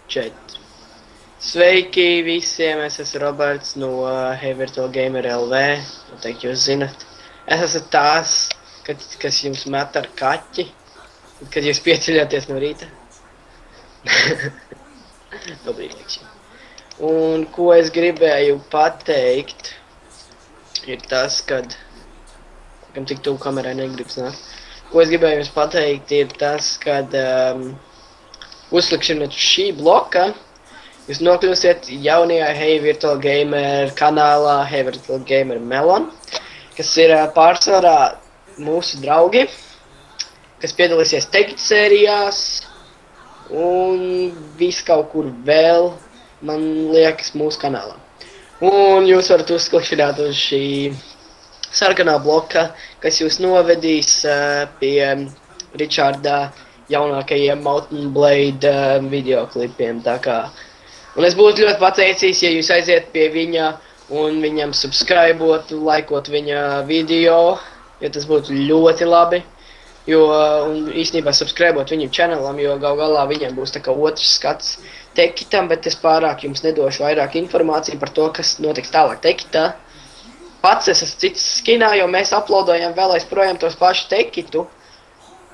4. Sveiki visiem, es esmu Roberts no Hey Virtual Gamer LV, noteikti jūs zinat. Es esmu tās, kas jums met ar kaķi, kad jūs pieceļaties no rīta. Dobrīt likšķi. Un ko es gribēju pateikt, ir tas, kad... Kam tik tuvu kamerai negribas nākt. Ko es gribēju jums pateikt, ir tas, kad uzklikšanot uz šī bloka, jūs nokļūsiet jaunajā Hey Virtual Gamer kanālā Hey Virtual Gamer Melon, kas ir pārsvarā mūsu draugi, kas piedalīsies Tekit sērijās un viss kaut kur vēl, man liekas, mūsu kanālā. Un jūs varat uzklikšķināt uz šī sarkanā bloka, kas jūs novedīs pie Richarda jaunākajiem Mountain Blade videoklipiem. Un es būtu ļoti pateicīgs, ja jūs aiziet pie viņa un viņam subscribot, laikot viņa video, jo tas būtu ļoti labi. Un īstenībā subscribot viņam channelām, jo gal galā viņam būs tā kā otrs skats Tekitam, bet es pārāk jums nedošu vairāk informāciju par to, kas notiks tālāk Tekitā. Pats es esmu cits skinā, jo mēs uploadojam vēl aizprojām tos pašu Tekitu,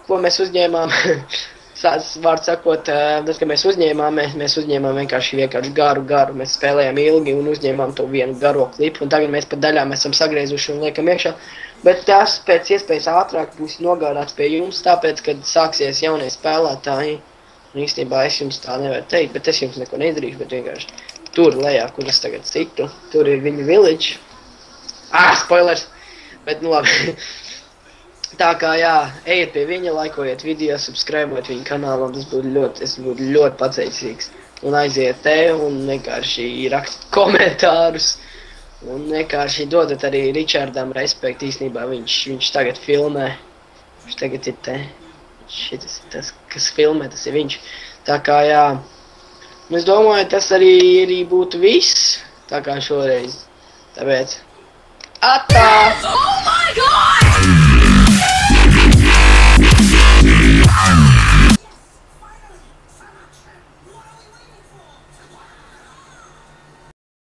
ko mēs uzņēmām, vārds sakot, tad, kad mēs uzņēmām vienkārši garu, mēs spēlējām ilgi un uzņēmām to vienu garo klipu, un tagad mēs pat daļām esam sagriezuši un liekam iekšā, bet tas pēc iespējas ātrāk būs nogādāts pie jums, tāpēc, kad sāksies jaunie spēlētāji, un īstenībā es jums tā nevaru teikt, bet es jums neko nedarīšu, bet vienkārši tur lejā, kur es tagad citu, tur ir viņa village. Spoilers! Bet, nu labi. Tā kā, jā, ejiet pie viņa, laikojiet video, subscribot viņa kanālu, un es būtu ļoti pateicīgs. Un aiziet te, un vienkārši rakst komentārus, un vienkārši dodat arī Richardam respektu, īstenībā viņš tagad filmē. Viņš tagad ir te. Šitas ir tas, kas filmē, tas ir viņš. Tā kā, jā. Un es domāju, tas arī būtu viss. Tā kā šoreiz. Tāpēc. Atā! Oh my God!